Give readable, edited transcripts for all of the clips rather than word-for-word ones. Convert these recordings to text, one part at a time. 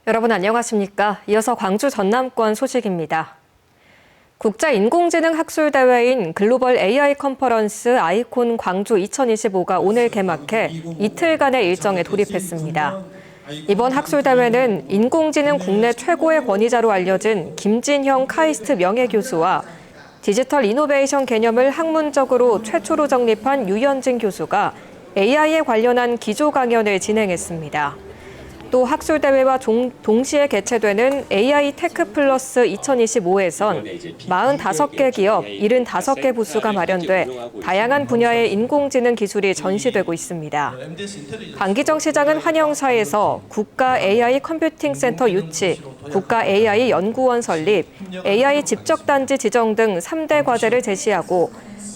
여러분 안녕하십니까? 이어서 광주 전남권 소식입니다. 국제인공지능 학술대회인 글로벌 AI 컨퍼런스 아이콘 광주 2025가 오늘 개막해 이틀간의 일정에 돌입했습니다. 이번 학술대회는 인공지능 국내 최고의 권위자로 알려진 김진형 카이스트 명예교수와 디지털 이노베이션 개념을 학문적으로 최초로 정립한 유현진 교수가 AI에 관련한 기조 강연을 진행했습니다. 또 학술대회와 동시에 개최되는 AI 테크 플러스 2025에선 45개 기업, 75개 부스가 마련돼 다양한 분야의 인공지능 기술이 전시되고 있습니다. 강기정 시장은 환영사에서 국가 AI 컴퓨팅 센터 유치, 국가 AI 연구원 설립, AI 집적단지 지정 등 3대 과제를 제시하고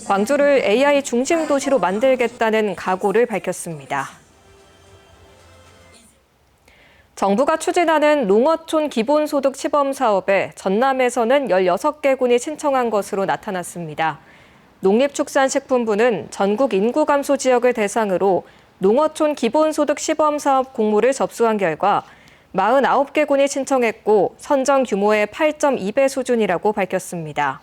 광주를 AI 중심 도시로 만들겠다는 각오를 밝혔습니다. 정부가 추진하는 농어촌 기본소득 시범 사업에 전남에서는 16개 군이 신청한 것으로 나타났습니다. 농림축산식품부는 전국 인구 감소 지역을 대상으로 농어촌 기본소득 시범 사업 공모를 접수한 결과 49개 군이 신청했고 선정 규모의 8.2배 수준이라고 밝혔습니다.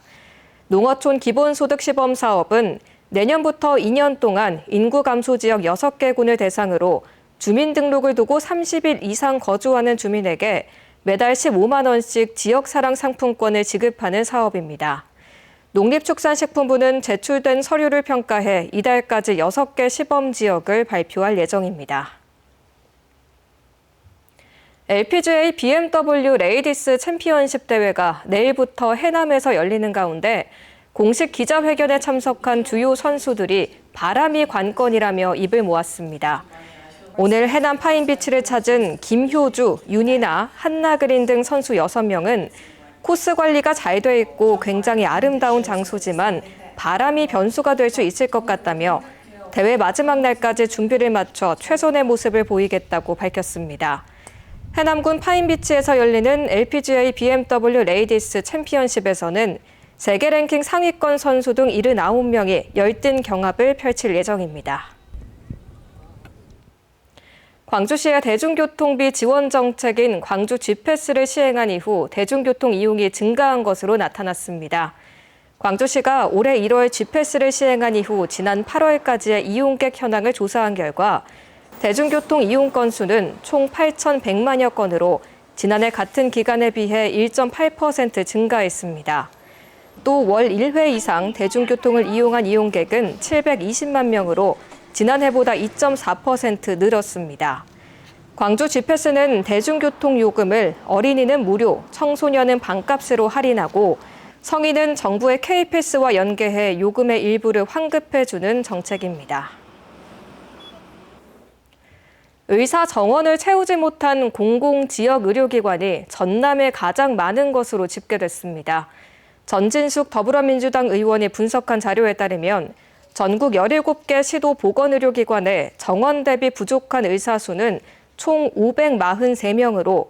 농어촌 기본소득 시범 사업은 내년부터 2년 동안 인구 감소 지역 6개 군을 대상으로 주민등록을 두고 30일 이상 거주하는 주민에게 매달 15만 원씩 지역사랑 상품권을 지급하는 사업입니다. 농림축산식품부는 제출된 서류를 평가해 이달까지 6개 시범 지역을 발표할 예정입니다. LPGA BMW 레이디스 챔피언십 대회가 내일부터 해남에서 열리는 가운데 공식 기자회견에 참석한 주요 선수들이 바람이 관건이라며 입을 모았습니다. 오늘 해남 파인비치를 찾은 김효주, 윤이나 한나그린 등 선수 6명은 코스 관리가 잘 돼 있고 굉장히 아름다운 장소지만 바람이 변수가 될 수 있을 것 같다며 대회 마지막 날까지 준비를 마쳐 최선의 모습을 보이겠다고 밝혔습니다. 해남군 파인비치에서 열리는 LPGA BMW 레이디스 챔피언십에서는 세계 랭킹 상위권 선수 등 79명이 열띤 경합을 펼칠 예정입니다. 광주시의 대중교통비 지원 정책인 광주 G패스를 시행한 이후 대중교통 이용이 증가한 것으로 나타났습니다. 광주시가 올해 1월 G패스를 시행한 이후 지난 8월까지의 이용객 현황을 조사한 결과 대중교통 이용 건수는 총 8,100만여 건으로 지난해 같은 기간에 비해 1.8% 증가했습니다. 또 월 1회 이상 대중교통을 이용한 이용객은 720만 명으로 지난해보다 2.4% 늘었습니다. 광주 G패스는 대중교통 요금을 어린이는 무료, 청소년은 반값으로 할인하고 성인은 정부의 K패스와 연계해 요금의 일부를 환급해주는 정책입니다. 의사 정원을 채우지 못한 공공지역의료기관이 전남에 가장 많은 것으로 집계됐습니다. 전진숙 더불어민주당 의원이 분석한 자료에 따르면 전국 17개 시도 보건의료기관의 정원 대비 부족한 의사 수는 총 543명으로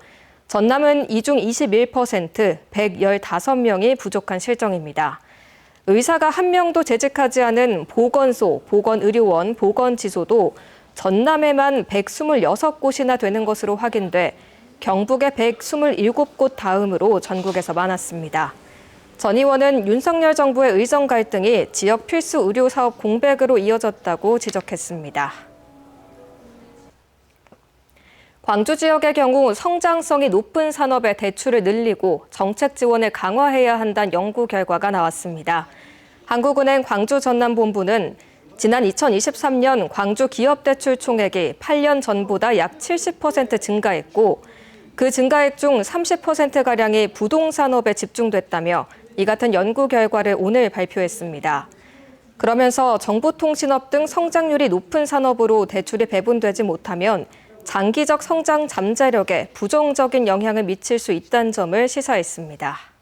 전남은 이 중 21%, 115명이 부족한 실정입니다. 의사가 한 명도 재직하지 않은 보건소, 보건의료원, 보건지소도 전남에만 126곳이나 되는 것으로 확인돼 경북의 127곳 다음으로 전국에서 많았습니다. 전 의원은 윤석열 정부의 의정 갈등이 지역 필수 의료 사업 공백으로 이어졌다고 지적했습니다. 광주 지역의 경우 성장성이 높은 산업의 대출을 늘리고 정책 지원을 강화해야 한다는 연구 결과가 나왔습니다. 한국은행 광주 전남본부는 지난 2023년 광주 기업대출 총액이 8년 전보다 약 70% 증가했고 그 증가액 중 30%가량이 부동산업에 집중됐다며 이 같은 연구 결과를 오늘 발표했습니다. 그러면서 정보통신업 등 성장률이 높은 산업으로 대출이 배분되지 못하면 장기적 성장 잠재력에 부정적인 영향을 미칠 수 있다는 점을 시사했습니다.